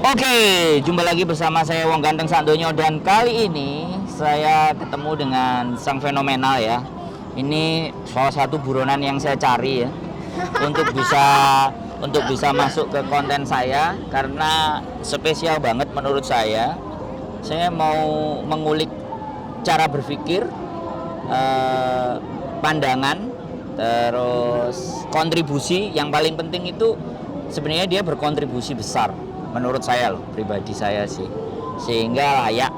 Oke, jumpa lagi bersama saya Wong Ganteng Sandonyo, dan kali ini saya ketemu dengan sang fenomenal ya. Ini salah satu buronan yang saya cari ya untuk bisa masuk ke konten saya karena spesial banget menurut saya. Saya mau mengulik cara berpikir, pandangan, terus kontribusi. Yang paling penting itu sebenarnya dia berkontribusi besar menurut saya loh, pribadi saya sih, sehingga layak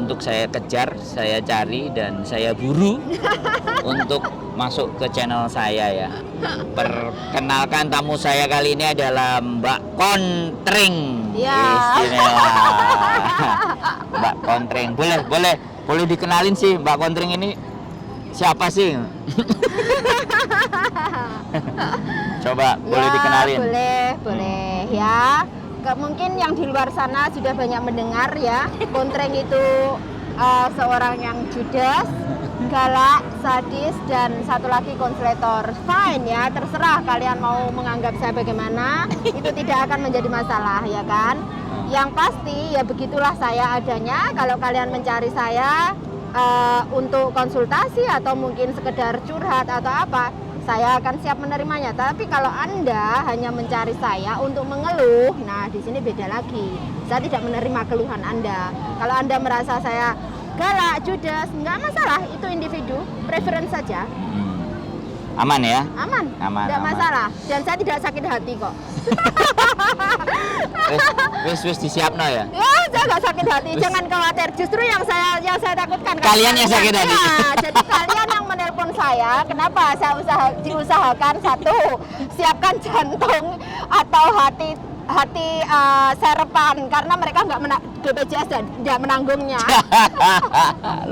untuk saya kejar, saya cari, dan saya buru untuk masuk ke channel saya ya. Perkenalkan, tamu saya kali ini adalah Mbak Kontring. Ya. Istimewa. Mbak Kontring, boleh dikenalin sih Mbak Kontring ini siapa sih? Coba Ya, boleh dikenalin. boleh ya. Mungkin yang di luar sana sudah banyak mendengar ya, Kontring itu seorang yang judes, galak, sadis, dan satu lagi konslator. Fine ya, terserah kalian mau menganggap saya bagaimana, itu tidak akan menjadi masalah ya kan. Yang pasti ya begitulah saya adanya. Kalau kalian mencari saya untuk konsultasi atau mungkin sekedar curhat atau apa, saya akan siap menerimanya. Tapi kalau Anda hanya mencari saya untuk mengeluh, nah di sini beda lagi. Saya tidak menerima keluhan Anda. Kalau Anda merasa saya galak, judes, nggak masalah. Itu individu, preference saja. Aman ya? Aman, tidak aman. masalah. Dan saya tidak sakit hati kok. Wis disiapno ya? Ya, saya nggak sakit hati. Jangan khawatir. Justru yang saya takutkan. Kalian yang sakit hati. Ya, jadi kalian yang menelpon saya, kenapa saya diusahakan satu, siapkan jantung atau hati serepan, karena mereka BPJS tidak menanggungnya.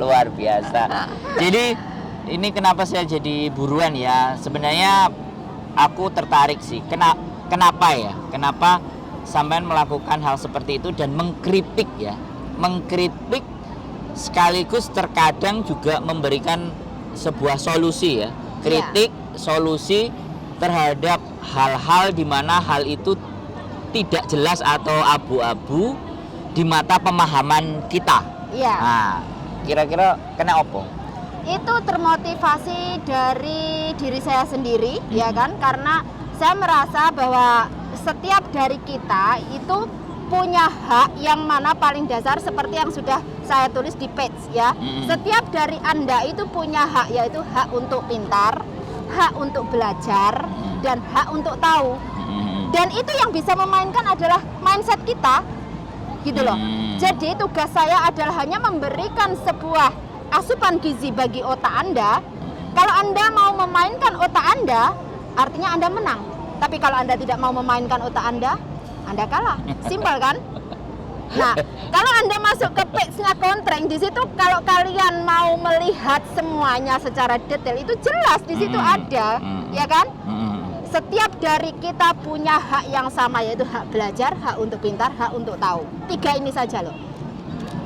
Luar biasa. Jadi ini kenapa saya jadi buruan ya? Sebenarnya aku tertarik sih. Kenapa ya? Kenapa sampean melakukan hal seperti itu dan mengkritik ya? Mengkritik sekaligus terkadang juga memberikan sebuah solusi ya. Kritik, solusi terhadap hal-hal di mana hal itu tidak jelas atau abu-abu di mata pemahaman kita. Iya. Nah, kira-kira kena opo? Itu termotivasi dari diri saya sendiri ya kan, karena saya merasa bahwa setiap dari kita itu punya hak yang mana paling dasar seperti yang sudah saya tulis di page ya. Setiap dari Anda itu punya hak, yaitu hak untuk pintar, hak untuk belajar, dan hak untuk tahu. Dan itu yang bisa memainkan adalah mindset kita gitu loh. Jadi tugas saya adalah hanya memberikan sebuah asupan gizi bagi otak Anda. Kalau Anda mau memainkan otak Anda, artinya Anda menang. Tapi kalau Anda tidak mau memainkan otak Anda kalah. Simpel kan? Nah, kalau Anda masuk ke page-nya Kontring, di situ kalau kalian mau melihat semuanya secara detail, itu jelas di situ ada, ya kan? Setiap dari kita punya hak yang sama, yaitu hak belajar, hak untuk pintar, hak untuk tahu. 3 ini saja loh.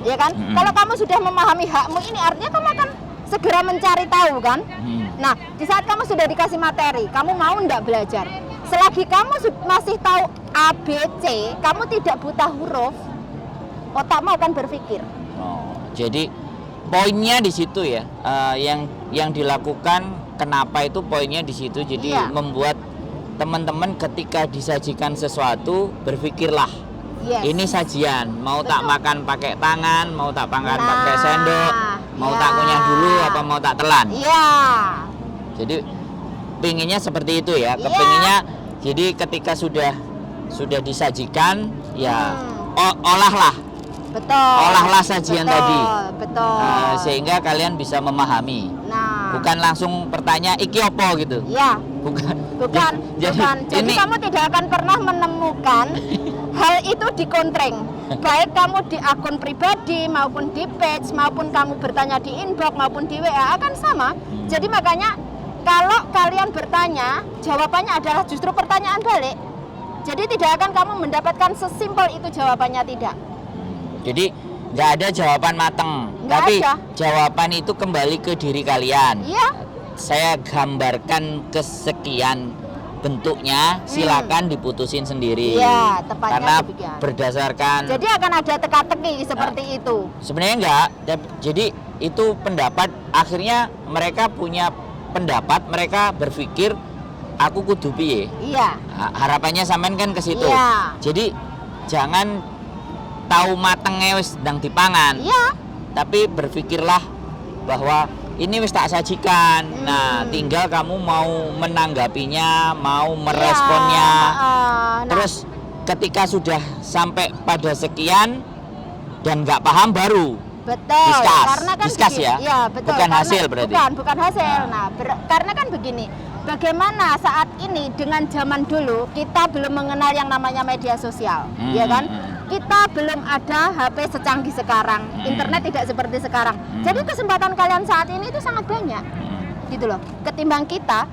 Ya kan? Kalau kamu sudah memahami hakmu ini, artinya kamu akan segera mencari tahu kan? Nah, di saat kamu sudah dikasih materi, kamu mau enggak belajar? Selagi kamu masih tahu A, B, C, kamu tidak buta huruf, otakmu akan berpikir. Oh, jadi poinnya di situ ya, yang dilakukan, kenapa itu poinnya di situ. Jadi membuat teman-teman ketika disajikan sesuatu berpikirlah. Ini sajian, mau tak makan pakai tangan, mau tak makan pakai sendok, mau tak kunyah dulu apa mau tak telan. Iya. Jadi pinginnya seperti itu ya, kepinginnya. Jadi ketika sudah disajikan ya olahlah. Betul. Olahlah sajian tadi. Betul. Sehingga kalian bisa memahami. Bukan langsung bertanya iki opo gitu. Iya. Bukan. Jadi kamu tidak akan pernah menemukan hal itu di Kontring. Baik kamu di akun pribadi maupun di page, maupun kamu bertanya di inbox maupun di WA akan sama. Jadi makanya kalau kalian bertanya, jawabannya adalah justru pertanyaan balik. Jadi tidak akan kamu mendapatkan sesimpel itu jawabannya, tidak. Jadi nggak ada jawaban mateng, tapi jawaban itu kembali ke diri kalian. Iya. Saya gambarkan kesekian bentuknya silakan diputusin sendiri. Iya, tepatnya karena demikian. berdasarkan Jadi akan ada teka-teki seperti itu. sebenarnya enggak. Jadi itu pendapat, akhirnya mereka punya pendapat, mereka berpikir aku kudu piye. Iya. Harapannya sampean kan ke situ. Iya. Jadi jangan tahu matenge wis ndang dipangan. Iya. Tapi berpikirlah bahwa ini wis tak sajikan. Nah, tinggal kamu mau menanggapinya, mau meresponnya. Nah, Terus ketika sudah sampai pada sekian dan nggak paham baru betul. discuss. Karena kan Discuss begini, ya? Iya, betul. Bukan Karena- hasil berarti? Bukan hasil. Nah, karena kan begini. Bagaimana saat ini dengan zaman dulu kita belum mengenal yang namanya media sosial, ya kan? Kita belum ada HP secanggih sekarang, internet tidak seperti sekarang. Jadi kesempatan kalian saat ini itu sangat banyak, gitu loh. Ketimbang kita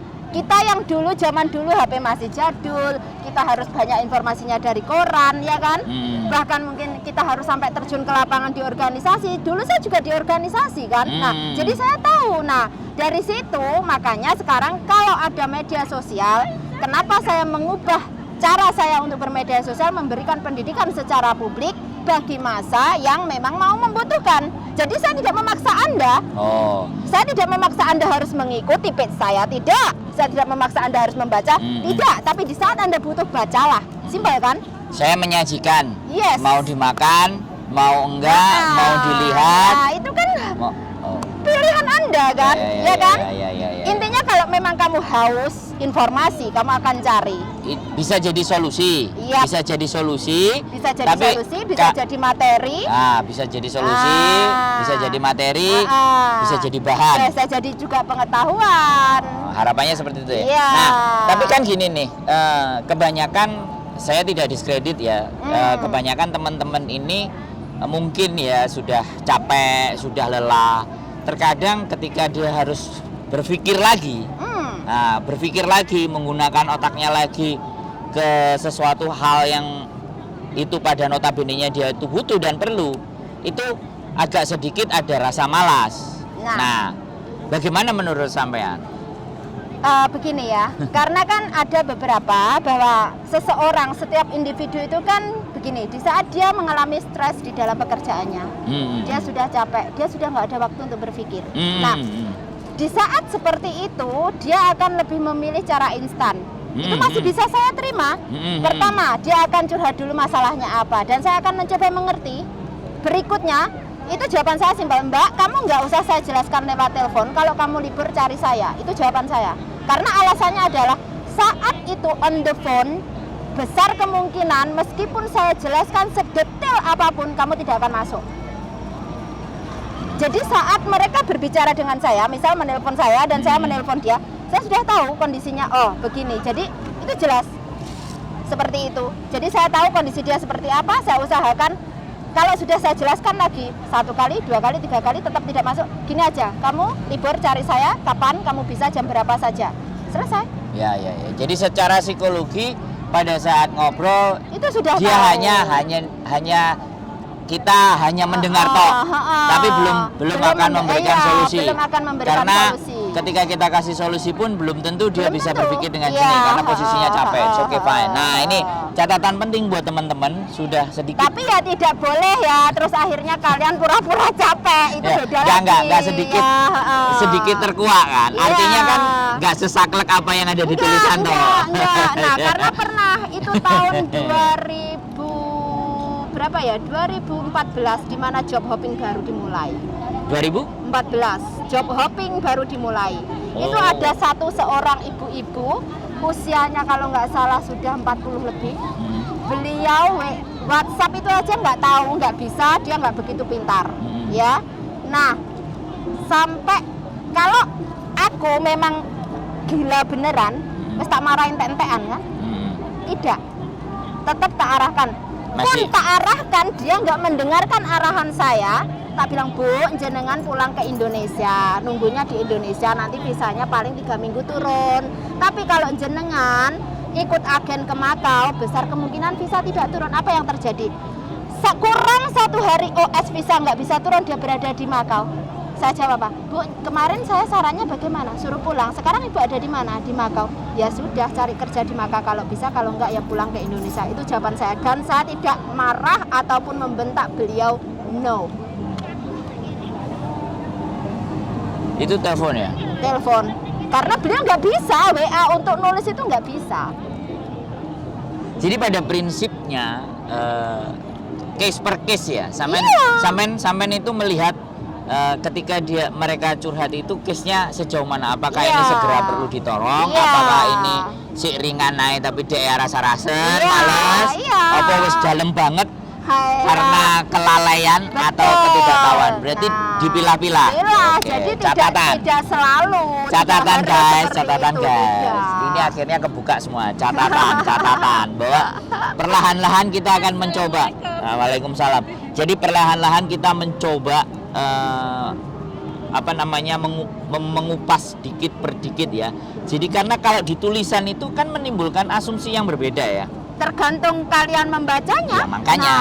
yang dulu zaman dulu HP masih jadul, kita harus banyak informasinya dari koran, ya kan? Bahkan mungkin kita harus sampai terjun ke lapangan di organisasi. Dulu saya juga di organisasi kan. Nah, jadi saya tahu. Nah, dari situ makanya sekarang kalau ada media sosial, kenapa saya mengubah cara saya untuk bermedia sosial, memberikan pendidikan secara publik bagi masa yang memang mau membutuhkan. Jadi saya tidak memaksa Anda. Saya tidak memaksa Anda harus mengikuti page saya, tidak. Saya tidak memaksa Anda harus membaca, tidak. Tapi di saat Anda butuh, bacalah. Simpel kan? saya menyajikan. Yes. Mau dimakan, mau enggak, mau dilihat. Nah, itu kan Oh. pilihan Anda kan, ya kan? Ya. Intinya kalau memang kamu haus informasi, kamu akan cari. Bisa jadi solusi. Iya. Bisa jadi solusi. Bisa jadi tapi solusi, bisa jadi materi. bisa jadi solusi, bisa jadi materi, bisa jadi bahan. Bisa jadi juga pengetahuan. Harapannya seperti itu ya. Iya. Nah, tapi kan gini nih, kebanyakan saya tidak diskredit ya. Kebanyakan teman-teman ini mungkin ya sudah capek, sudah lelah. Terkadang ketika dia harus berpikir lagi, berpikir lagi, menggunakan otaknya lagi ke sesuatu hal yang itu pada notabene-nya dia itu butuh dan perlu, itu agak sedikit ada rasa malas. Nah, bagaimana menurut sampean? Begini ya, karena kan ada beberapa bahwa seseorang, setiap individu itu kan begini, di saat dia mengalami stres di dalam pekerjaannya, dia sudah capek, dia sudah nggak ada waktu untuk berpikir. Nah, di saat seperti itu dia akan lebih memilih cara instan. Itu masih bisa saya terima. Pertama, dia akan curhat dulu masalahnya apa, dan saya akan mencoba mengerti. Berikutnya, itu jawaban saya simpel, Mbak, kamu nggak usah saya jelaskan lewat telepon. Kalau kamu libur cari saya, itu jawaban saya. Karena alasannya adalah saat itu on the phone, besar kemungkinan meskipun saya jelaskan sedetail apapun, kamu tidak akan masuk. Jadi saat mereka berbicara dengan saya, misal menelpon saya dan saya menelpon dia, saya sudah tahu kondisinya, oh begini. Jadi itu jelas seperti itu. Jadi saya tahu kondisi dia seperti apa, saya usahakan. Kalau sudah saya jelaskan lagi 1 kali, 2 kali, 3 kali tetap tidak masuk, gini aja, kamu libur cari saya, kapan kamu bisa, jam berapa saja, selesai. Ya. Jadi secara psikologi pada saat ngobrol Itu sudah dia tahu. hanya kita hanya mendengar toh, tapi belum akan memberikan solusi. Belum akan memberikan Karena solusi. ketika kita kasih solusi pun belum tentu dia Belum bisa tentu. berpikir dengan Iya, jernih karena posisinya capek. It's okay, fine. Nah, ini ha. catatan penting buat teman-teman, sudah sedikit. Tapi ya tidak boleh ya, terus akhirnya kalian pura-pura capek, itu Ya, beda lagi. enggak sedikit sedikit terkuak kan. Iya. Artinya kan enggak sesaklek apa yang ada di tulisan toh. Enggak. Nah, karena pernah itu tahun 2000 berapa ya? 2014 di mana job hopping baru dimulai. 2000? 14 job hopping baru dimulai. Itu Oh. ada seorang ibu-ibu usianya kalau nggak salah sudah 40 lebih. Beliau WhatsApp itu aja nggak tahu, nggak bisa, dia nggak begitu pintar, ya. Nah, sampai kalau aku memang gila beneran, wis tak marahin tentean kan? Tidak, tetap tak arahkan. Masih- Pun tak arahkan, dia nggak mendengarkan arahan saya. Tak bilang, Bu, jenengan pulang ke Indonesia, nunggunya di Indonesia, nanti visanya paling 3 minggu turun. Tapi kalau jenengan ikut agen ke Makau, besar kemungkinan visa tidak turun. Apa yang terjadi? Kurang 1 hari OS visa nggak bisa turun, dia berada di Makau. Saya jawab apa? Bu, kemarin saya sarannya bagaimana? Suruh pulang. Sekarang ibu ada di mana? Di Makau. Ya sudah, cari kerja di Makau kalau bisa, kalau enggak ya pulang ke Indonesia. Itu jawaban saya. Dan saya tidak marah ataupun membentak beliau. No. Itu telepon ya? Telepon. Karena beliau nggak bisa WA untuk nulis itu nggak bisa. Jadi pada prinsipnya case per case ya. Sampean itu melihat ketika mereka curhat itu case-nya sejauh mana? Apakah ini segera perlu ditolong? Apakah ini si ringan naik tapi dia rasa-rasa males? Apa wis dalem banget karena kelalaian atau ketidaktahuan? Berarti dipilah-pilah. Jadi tidak selalu. Catatan guys, catatan itu, guys. tidak. Ini akhirnya kebuka semua catatan bahwa perlahan-lahan kita akan mencoba. Waalaikumsalam. Jadi perlahan-lahan kita mencoba mengupas dikit per dikit ya. Jadi karena kalau di tulisan itu kan menimbulkan asumsi yang berbeda ya. Tergantung kalian membacanya. Ya, makanya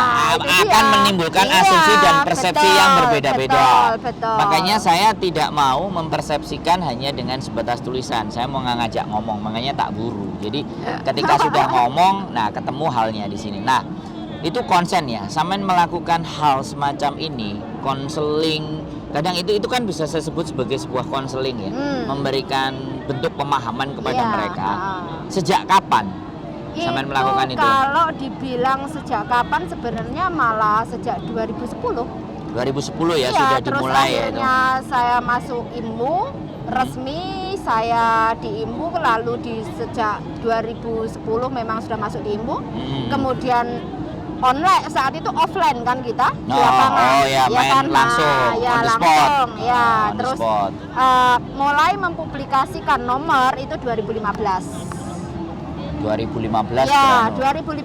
akan menimbulkan asumsi dan persepsi yang berbeda-beda. Betul. Makanya saya tidak mau mempersepsikan hanya dengan sebatas tulisan. Saya mau ngajak ngomong, makanya tak buru. Jadi ketika sudah ngomong, nah ketemu halnya di sini. Nah, itu konsen ya. Sampean melakukan hal semacam ini, konseling. Kadang itu kan bisa saya sebut sebagai sebuah konseling ya, memberikan bentuk pemahaman kepada mereka. Sejak kapan sampean melakukan itu? Kalau dibilang sejak kapan, sebenarnya malah sejak 2010. 2010 ya, sudah dimulai ya itu. Akhirnya saya masuk IMU resmi, saya di IMU lalu sejak 2010 memang sudah masuk di IMU. Kemudian online, saat itu offline kan kita di lapangan. Main kan? Langsung, on the spot. Terus mulai mempublikasikan nomor itu 2015. 2015 ya, 2015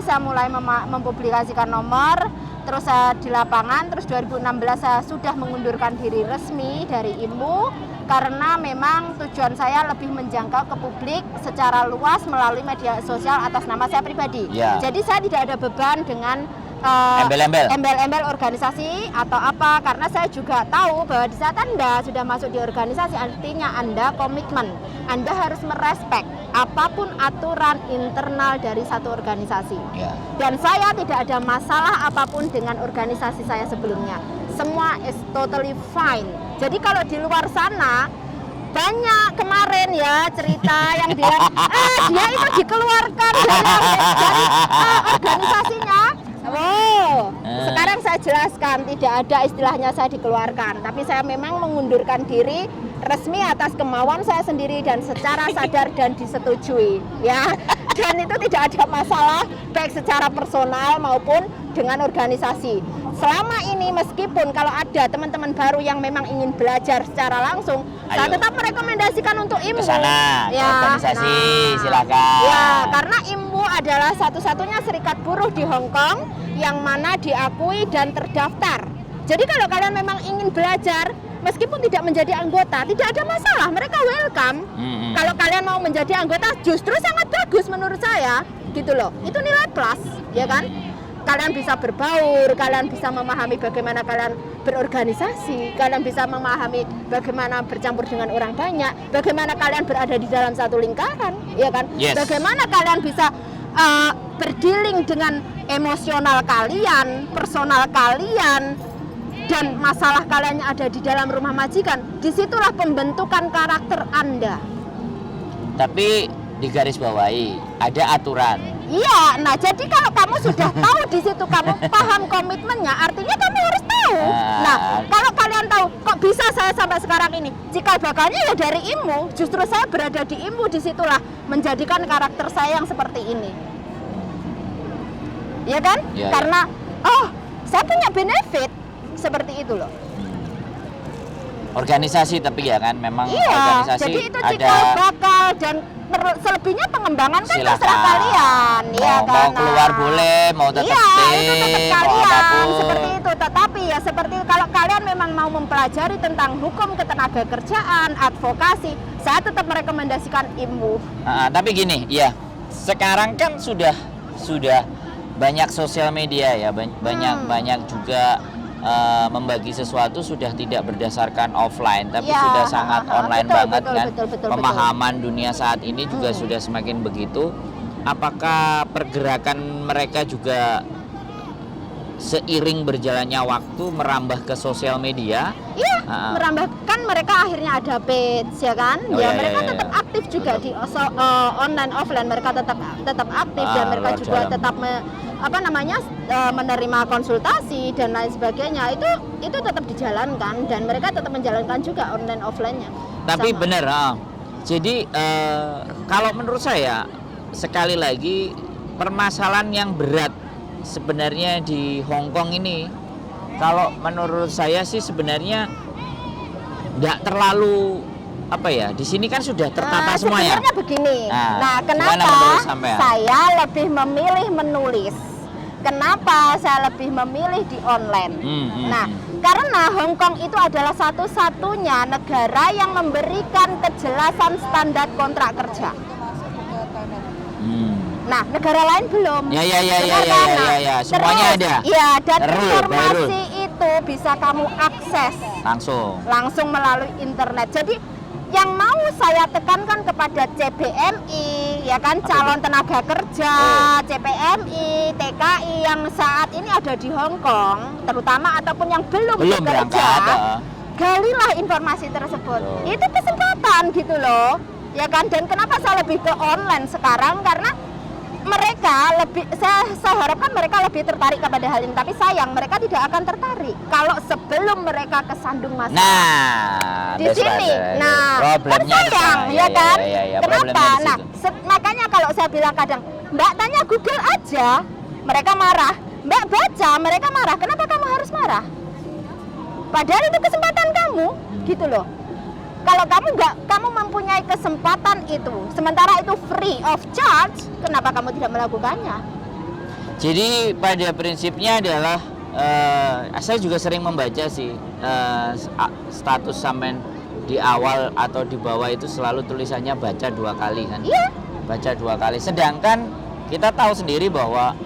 saya mulai mempublikasikan nomor, terus saya di lapangan, terus 2016 saya sudah mengundurkan diri resmi dari IMU karena memang tujuan saya lebih menjangkau ke publik secara luas melalui media sosial atas nama saya pribadi. Jadi saya tidak ada beban dengan embel-embel organisasi atau apa, karena saya juga tahu bahwa di saat Anda sudah masuk di organisasi artinya Anda komitmen, Anda harus merespek apapun aturan internal dari satu organisasi. Dan saya tidak ada masalah apapun dengan organisasi saya sebelumnya, semua is totally fine. Jadi kalau di luar sana banyak kemarin ya cerita yang bilang dia itu dikeluarkan dari organisasinya. Sekarang saya jelaskan, tidak ada istilahnya saya dikeluarkan, tapi saya memang mengundurkan diri resmi atas kemauan saya sendiri dan secara sadar dan disetujui ya. Dan itu tidak ada masalah baik secara personal maupun dengan organisasi. Selama ini meskipun kalau ada teman-teman baru yang memang ingin belajar secara langsung, saya tetap merekomendasikan untuk IMU. Kesana, organisasi, silakan. Ya, karena IMU adalah satu-satunya serikat buruh di Hong Kong yang mana diakui dan terdaftar. Jadi kalau kalian memang ingin belajar, meskipun tidak menjadi anggota, tidak ada masalah, mereka welcome. Kalau kalian mau menjadi anggota, justru sangat bagus menurut saya, gitu loh. Itu nilai plus, ya kan? Kalian bisa berbaur, kalian bisa memahami bagaimana kalian berorganisasi, kalian bisa memahami bagaimana bercampur dengan orang banyak, bagaimana kalian berada di dalam satu lingkaran, ya kan? Bagaimana kalian bisa berdealing dengan emosional kalian, personal kalian, dan masalah kalian yang ada di dalam rumah majikan. Disitulah pembentukan karakter Anda. Tapi digarisbawahi ada aturan. Iya, nah jadi kalau kamu sudah tahu di situ, kamu paham komitmennya, artinya kamu harus tahu. Nah, kalau kalian tahu, kok bisa saya sampai sekarang ini? Cikal bakalnya ya dari IMU, justru saya berada di IMU, disitulah menjadikan karakter saya yang seperti ini. Ya kan? Karena, saya punya benefit, seperti itu loh. Organisasi tapi ya kan memang organisasi jadi itu cikal bakal dan selebihnya pengembangan kan terserah kalian, mau keluar boleh, mau tetap stay, itu tetap kalian seperti itu. Tetapi ya seperti kalau kalian memang mau mempelajari tentang hukum ketenagakerjaan, advokasi, saya tetap merekomendasikan IMU. Tapi gini, ya sekarang kan sudah banyak sosial media ya, banyak juga membagi sesuatu sudah tidak berdasarkan offline, tapi Ya, sudah sangat online betul, banget betul, kan. betul. Pemahaman dunia saat ini juga sudah semakin begitu. Apakah pergerakan mereka juga seiring berjalannya waktu merambah ke sosial media? Iya, Ah. merambahkan mereka akhirnya ada page ya kan. Oh, Ya iya, mereka iya, tetap iya. aktif juga Betul. di online offline mereka tetap aktif dan mereka luar juga dalam. tetap menerima konsultasi dan lain sebagainya. Itu tetap dijalankan dan mereka tetap menjalankan juga online offline-nya. Tapi Sama. benar, jadi kalau menurut saya sekali lagi permasalahan yang berat sebenarnya di Hong Kong ini, kalau menurut saya sih sebenarnya nggak terlalu di sini kan sudah tertata semuanya. Sebenarnya begini. Nah, gimana Kenapa menurut sampean? saya lebih memilih menulis? Kenapa saya lebih memilih di online? Nah, karena Hong Kong itu adalah satu-satunya negara yang memberikan kejelasan standar kontrak kerja. Nah, negara lain belum. Ya. Benar kan? Nah, Semuanya terus, ada. Iya, dan Rule, by informasi rule. itu bisa kamu akses langsung melalui internet. Jadi yang mau saya tekankan kepada CBMI, ya kan, calon tenaga kerja, CPMI, TKI yang saat ini ada di Hong Kong, terutama ataupun yang belum bekerja, berangkat. galilah informasi tersebut. Itu kesempatan gitu loh, ya kan. Dan kenapa saya lebih ke online sekarang? Karena mereka saya harapkan mereka lebih tertarik kepada hal ini, tapi sayang mereka tidak akan tertarik kalau sebelum mereka kesandung masalah. Nah, Di sini, nah, problemnya kan sayang, ya kan? Kenapa? Nah, makanya kalau saya bilang kadang, Mbak tanya Google aja, mereka marah. Mbak baca, mereka marah. Kenapa kamu harus marah? Padahal itu kesempatan kamu, gitu loh. Kalau kamu mempunyai kesempatan itu, sementara itu free of charge, kenapa kamu tidak melakukannya? Jadi pada prinsipnya adalah saya juga sering membaca sih status sampean di awal atau di bawah itu selalu tulisannya baca 2 kali kan? Iya. Baca 2 kali. Sedangkan kita tahu sendiri bahwa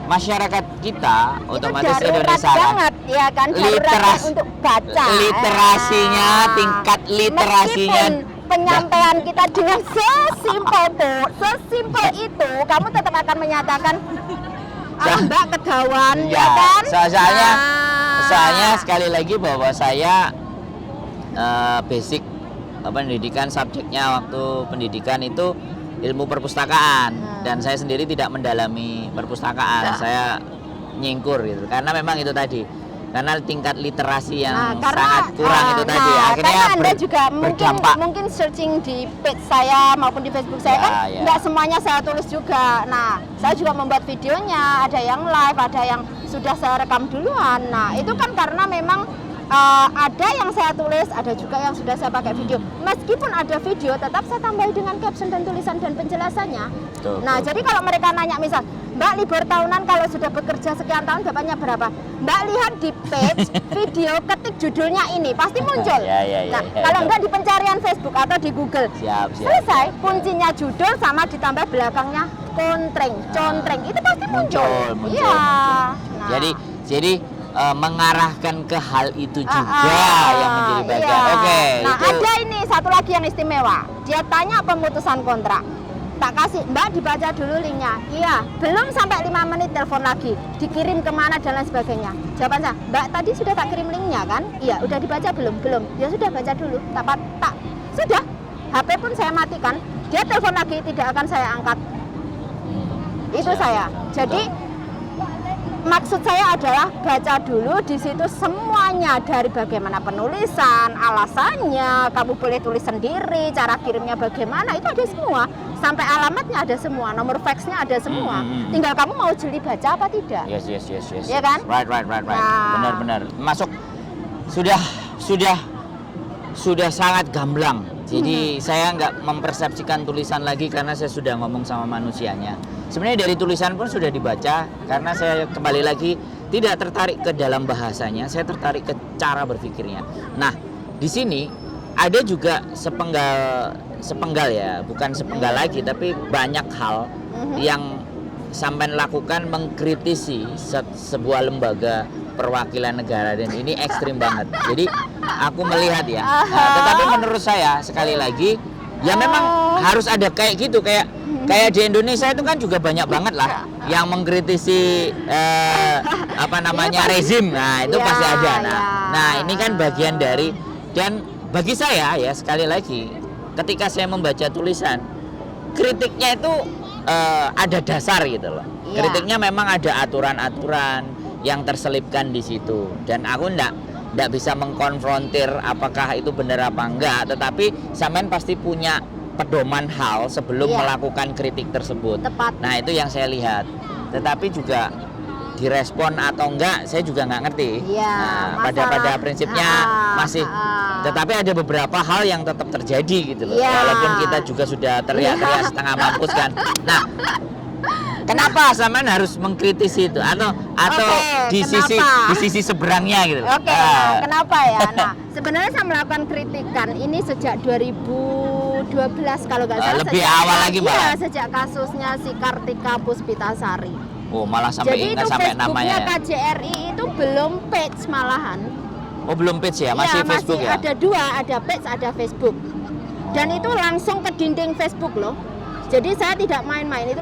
masyarakat kita otomatis Indonesia banget, ya kan, darurat untuk baca. Literasinya, tingkat literasinya. Meskipun penyampaian kita dengan sesimpel itu, kamu tetap akan menyatakan, Mbak kegawan, ya kan? Soalnya sekali lagi bahwa saya basic pendidikan subjeknya waktu pendidikan itu ilmu perpustakaan dan saya sendiri tidak mendalami perpustakaan, saya nyingkur gitu karena memang itu tadi, karena tingkat literasi yang sangat kurang itu tadi akhirnya karena Anda juga berdampak. mungkin searching di page saya maupun di Facebook saya kan nggak semuanya saya tulis juga. Nah, saya juga membuat videonya, ada yang live, ada yang sudah saya rekam duluan. Nah, itu kan karena memang ada yang saya tulis, ada juga yang sudah saya pakai video. Meskipun ada video, tetap saya tambahi dengan caption dan tulisan dan penjelasannya. Nah, jadi kalau mereka nanya misal, Mbak libur tahunan kalau sudah bekerja sekian tahun dapatnya berapa? Mbak lihat di page video, ketik judulnya ini, pasti muncul. Kalau enggak di pencarian Facebook atau di Google. Selesai, kuncinya judul sama ditambah belakangnya contreng, itu pasti muncul. Iya. Nah. Jadi mengarahkan ke hal itu juga yang menjadi bagian. Oke. Nah, ada ini satu lagi yang istimewa. Dia tanya pemutusan kontrak. Tak kasih, Mbak dibaca dulu linknya. Iya, belum sampai 5 menit telepon lagi. Dikirim kemana dan lain sebagainya. Jawaban saya, Mbak tadi sudah tak kirim linknya kan? Iya, udah dibaca belum? Belum. Ya sudah baca dulu. Sudah. HP pun saya matikan. Dia telepon lagi, tidak akan saya angkat. Itu saya. Jadi maksud saya adalah baca dulu di situ semuanya, dari bagaimana penulisan, alasannya, kamu boleh tulis sendiri, cara kirimnya bagaimana, itu ada semua, sampai alamatnya ada semua, nomor faxnya ada semua. Tinggal kamu mau jeli baca apa tidak. Yes. Ya kan? Right. Nah. Benar. Masuk sudah sangat gamblang. Jadi saya nggak mempersepsikan tulisan lagi karena saya sudah ngomong sama manusianya. Sebenarnya dari tulisan pun sudah dibaca karena saya kembali lagi tidak tertarik ke dalam bahasanya, saya tertarik ke cara berpikirnya. Nah, di sini ada juga sepenggal ya, bukan sepenggal lagi tapi banyak hal yang sampean lakukan mengkritisi sebuah lembaga perwakilan negara, dan ini ekstrim banget. Jadi aku melihat ya, tetapi menurut saya sekali lagi ya memang harus ada kayak gitu, kayak di Indonesia itu kan juga banyak banget lah yang mengkritisi apa namanya rezim. Nah, itu pasti ada. Nah, ini kan bagian dari, dan bagi saya ya sekali lagi ketika saya membaca tulisan, kritiknya itu ada dasar gitu loh. Kritiknya memang ada aturan-aturan yang terselipkan di situ, dan aku ndak bisa mengkonfrontir apakah itu benar apa enggak, tetapi sampean pasti punya pedoman hal sebelum melakukan kritik tersebut. Tepat. Nah, itu yang saya lihat. Tetapi juga direspon atau enggak saya juga nggak ngerti. Nah, pada prinsipnya masih, tetapi ada beberapa hal yang tetap terjadi gitu loh. Walaupun kita juga sudah teriak-teriak setengah mampus kan. Nah, kenapa sampean harus mengkritisi itu atau di sisi seberangnya gitu? Kenapa ya? Nah, sebenarnya saya melakukan kritikan ini sejak 2012 kalau nggak salah. Lebih awal lagi, Mbak. Iya, sejak kasusnya si Kartika Puspitasari. Oh, malah sampai ingat sampai namanya. Jadi itu KJRI itu belum page malahan. Oh, belum page ya, masih Facebook masih ya? Ada dua, ada page, ada Facebook. Dan itu langsung ke dinding Facebook loh. Jadi saya tidak main-main, itu